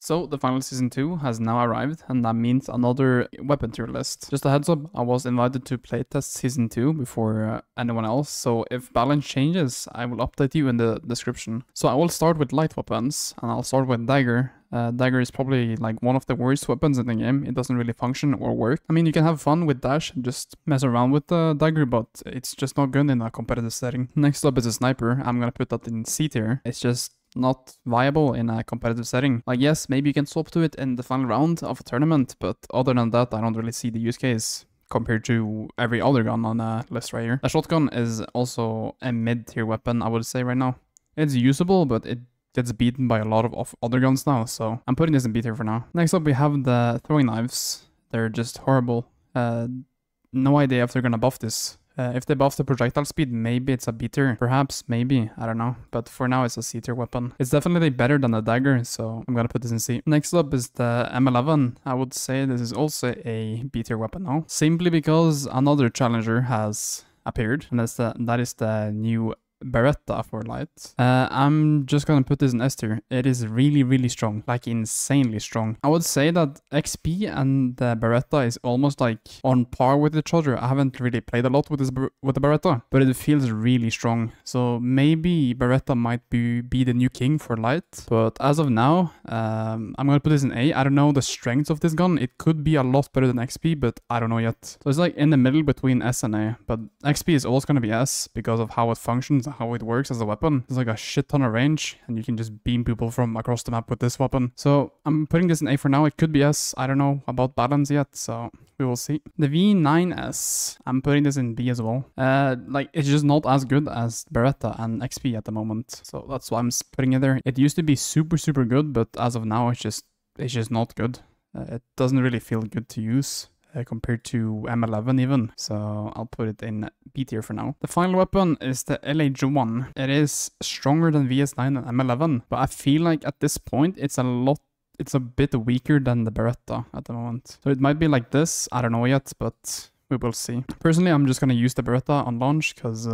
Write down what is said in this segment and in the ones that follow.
So the final season 2 has now arrived, and that means another weapon tier list. Just a heads up, I was invited to playtest season 2 before anyone else, so if balance changes, I will update you in the description. So I will start with light weapons, and I'll start with dagger. Dagger is probably like one of the worst weapons in the game. It doesn't really function or work. I mean, you can have fun with dash and just mess around with the dagger, but it's just not good in a competitive setting. Next up is a sniper. I'm gonna put that in C tier. It's just not viable in a competitive setting. Like, yes, maybe you can swap to it in the final round of a tournament, but other than that, I don't really see the use case compared to every other gun on the list right here. A shotgun is also a mid-tier weapon, I would say right now. It's usable, but it gets beaten by a lot of other guns now, so I'm putting this in B tier for now. Next up, we have the throwing knives. They're just horrible. No idea if they're gonna buff this. If they buff the projectile speed, maybe it's a B tier. Perhaps, maybe, I don't know. But for now, it's a C tier weapon. It's definitely better than the dagger, so I'm gonna put this in C. Next up is the M11. I would say this is also a B tier weapon now. Simply because another challenger has appeared, and that is the new Beretta for light. I'm just gonna put this in S tier. It is really, really strong, like insanely strong. I would say that XP and the Beretta is almost like on par with each other. I haven't really played a lot with the Beretta, but it feels really strong. So maybe Beretta might be the new king for light. But as of now, I'm gonna put this in A. I don't know the strengths of this gun. It could be a lot better than XP, but I don't know yet. So it's like in the middle between S and A. But XP is always gonna be S because of how it functions, how it works as a weapon. There's like a shit ton of range, and you can just beam people from across the map with this weapon. So I'm putting this in A for now. It could be S. I don't know about balance yet, so we will see. The V9S, I'm putting this in B as well. Like, it's just not as good as Beretta and XP at the moment, so that's why I'm putting it there. It used to be super, super good, but as of now, it's just not good. It doesn't really feel good to use. Compared to M11 even, so I'll put it in B tier for now. The final weapon is the LH1. It is stronger than VS9 and M11, but I feel like at this point it's a bit weaker than the Beretta at the moment. So it might be like this, I don't know yet, but we will see. Personally, I'm just gonna use the Beretta on launch because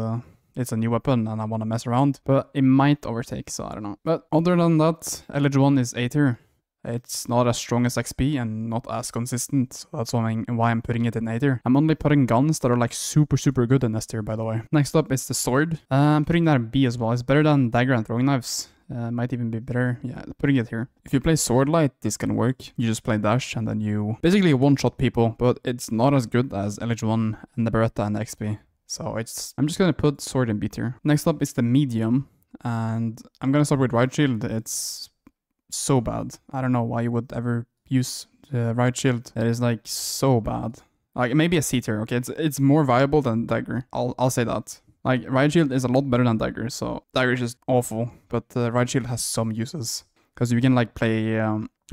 it's a new weapon and I want to mess around, but it might overtake, so I don't know. But other than that, LH1 is A tier. It's not as strong as XP and not as consistent, so that's why I'm putting it in A tier. I'm only putting guns that are like super, super good in S tier, by the way. Next up is the sword. I'm putting that in B as well. It's better than dagger and throwing knives. Might even be better. Yeah, putting it here. If you play sword light, this can work. You just play dash and then you basically one-shot people, but it's not as good as LH1 and the Beretta and the XP. So I'm just gonna put sword in B tier. Next up is the medium, and I'm gonna start with right shield. It's so bad. I don't know why you would ever use the right shield. It is like so bad. Like maybe a C tier. Okay, it's more viable than dagger. I'll say that. Like right shield is a lot better than dagger. So dagger is just awful, but right shield has some uses because you can like play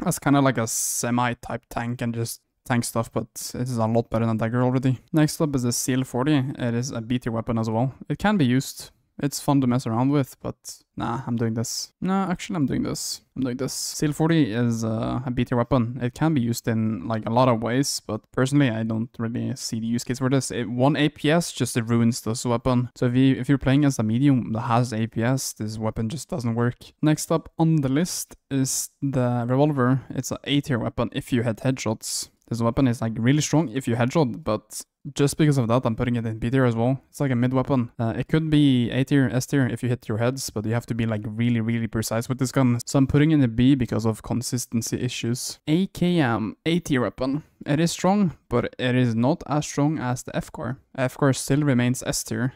as kind of like a semi type tank and just tank stuff, but it is a lot better than dagger already. Next up is the CL40. It is a B tier weapon as well. It can be used. It's fun to mess around with, but nah, I'm doing this. No, actually, I'm doing this. CL40 is a B tier weapon. It can be used in like a lot of ways, but personally, I don't really see the use case for this. One APS just ruins this weapon. So if you're playing as a medium that has APS, this weapon just doesn't work. Next up on the list is the revolver. It's an A tier weapon if you hit headshots. This weapon is like really strong if you headshot, but just because of that, I'm putting it in B tier as well. It's like a mid weapon. It could be A tier, S tier if you hit your heads, but you have to be like really, really precise with this gun. So I'm putting it in a B because of consistency issues. AKM, A tier weapon. It is strong, but it is not as strong as the FCAR. FCAR still remains S tier.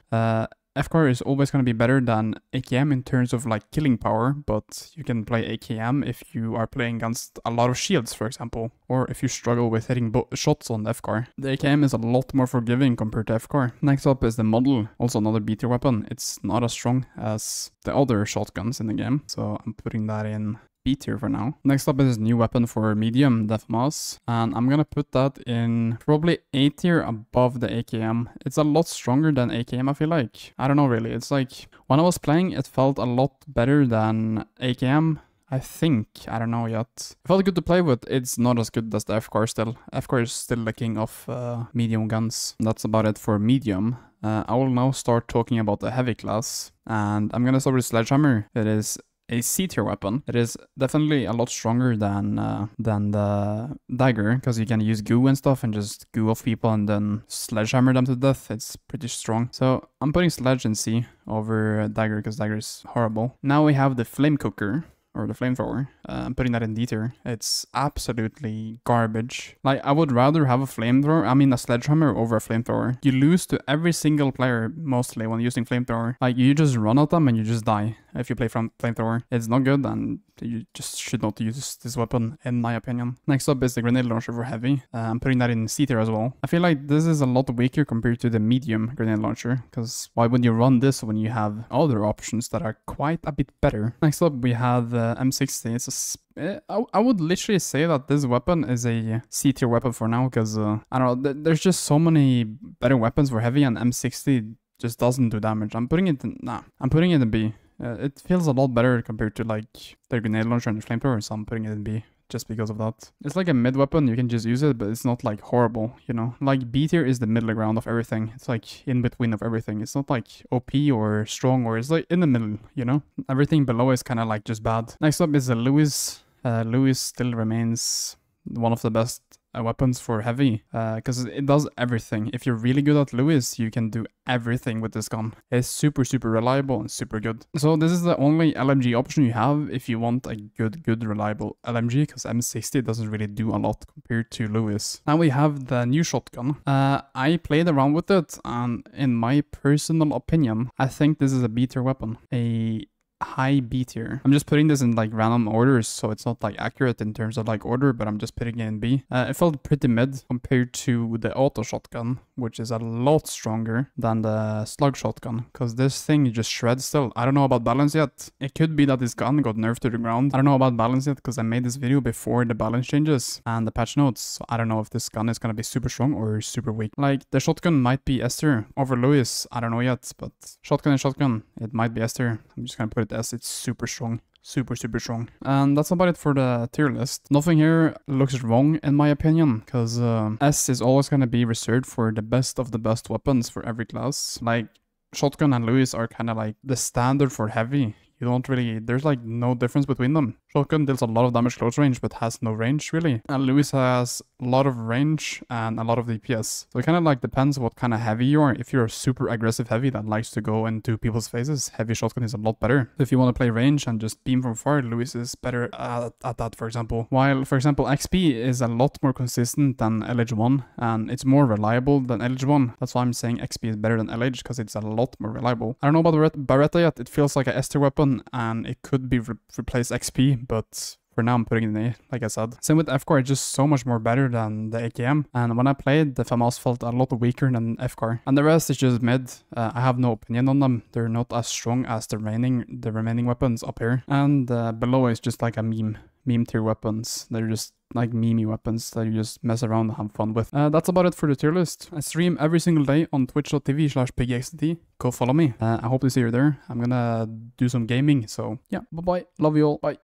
FCAR is always going to be better than AKM in terms of like killing power, but you can play AKM if you are playing against a lot of shields, for example, or if you struggle with hitting shots on the FCAR. The AKM is a lot more forgiving compared to FCAR. Next up is the model, also another B tier weapon. It's not as strong as the other shotguns in the game, so I'm putting that in B tier for now. Next up is this new weapon for medium, the FAMAS, and I'm gonna put that in probably A tier above the AKM. It's a lot stronger than AKM, I feel like. I don't know really. It's like when I was playing, it felt a lot better than AKM. I think. I don't know yet. It felt good to play with. It's not as good as the FCAR still. FCAR is still the king of medium guns. That's about it for medium. I will now start talking about the heavy class, and I'm gonna start with Sledgehammer. It is a C-tier weapon. It is definitely a lot stronger than the dagger, because you can use goo and stuff and just goo off people and then sledgehammer them to death. It's pretty strong. So I'm putting sledge in C over dagger, because dagger is horrible. Now we have the flame cooker, or the flamethrower. I'm putting that in D tier. It's absolutely garbage. Like, I would rather have a flamethrower, I mean a sledgehammer, over a flamethrower. You lose to every single player mostly when using flamethrower. Like, you just run at them and you just die if you play from flamethrower. It's not good, and you just should not use this weapon, in my opinion. Next up is the grenade launcher for heavy. I'm putting that in C tier as well. I feel like this is a lot weaker compared to the medium grenade launcher, because why would you run this when you have other options that are quite a bit better? Next up we have the M60. It's I would literally say that this weapon is a C tier weapon for now, because I don't know, there's just so many better weapons for heavy, and M60 just doesn't do damage. I'm putting it in B. It feels a lot better compared to like the grenade launcher and the flamethrower, so I'm putting it in B just because of that. It's like a mid weapon, you can just use it, but it's not like horrible, you know? Like B tier is the middle ground of everything. It's like in between of everything. It's not like OP or strong, or it's like in the middle, you know? Everything below is kind of like just bad. Next up is the Lewis. Lewis still remains one of the best weapons for heavy, because it does everything. If you're really good at Lewis, you can do everything with this gun. It's super reliable and super good. So this is the only LMG option you have if you want a good reliable LMG, because M60 doesn't really do a lot compared to Lewis. Now we have the new shotgun. I played around with it, and in my personal opinion, I think this is a B tier weapon. A high B tier. I'm just putting this in like random orders, so it's not like accurate in terms of like order, but I'm just putting it in B. It felt pretty mid compared to the auto shotgun, which is a lot stronger than the slug shotgun, because this thing just shreds still. I don't know about balance yet. It could be that this gun got nerfed to the ground. I don't know about balance yet, because I made this video before the balance changes and the patch notes, so I don't know if this gun is gonna be super strong or super weak. Like, the shotgun might be S tier over Lewis, I don't know yet, but shotgun and shotgun, it might be S tier. I'm just gonna put it S. It's super strong. Super strong. And that's about it for the tier list. Nothing here looks wrong in my opinion, because S is always going to be reserved for the best of the best weapons for every class. Like, shotgun and Lewis are kind of like the standard for heavy. You don't really, there's like no difference between them. Shotgun deals a lot of damage close range, but has no range really. And Lewis has a lot of range and a lot of DPS. So it kind of like depends what kind of heavy you are. If you're a super aggressive heavy that likes to go into people's faces, heavy shotgun is a lot better. If you want to play range and just beam from far, Lewis is better at that, for example. While, for example, XP is a lot more consistent than LH1, and it's more reliable than LH1. That's why I'm saying XP is better than LH, because it's a lot more reliable. I don't know about Beretta yet. It feels like a S tier weapon, and it could be replace XP, but for now I'm putting it in A, like I said. Same with F-car, it's just so much more better than the AKM, and when I played, the FAMAS felt a lot weaker than F-car. And the rest is just mid. I have no opinion on them. They're not as strong as the remaining weapons up here. And below is just like a meme tier weapons. They're just like memey weapons that you just mess around and have fun with. That's about it for the tier list. I stream every single day on twitch.tv/pigxdt. Go follow me. I hope to see you there. I'm gonna do some gaming, so yeah, bye bye. Love you all. Bye.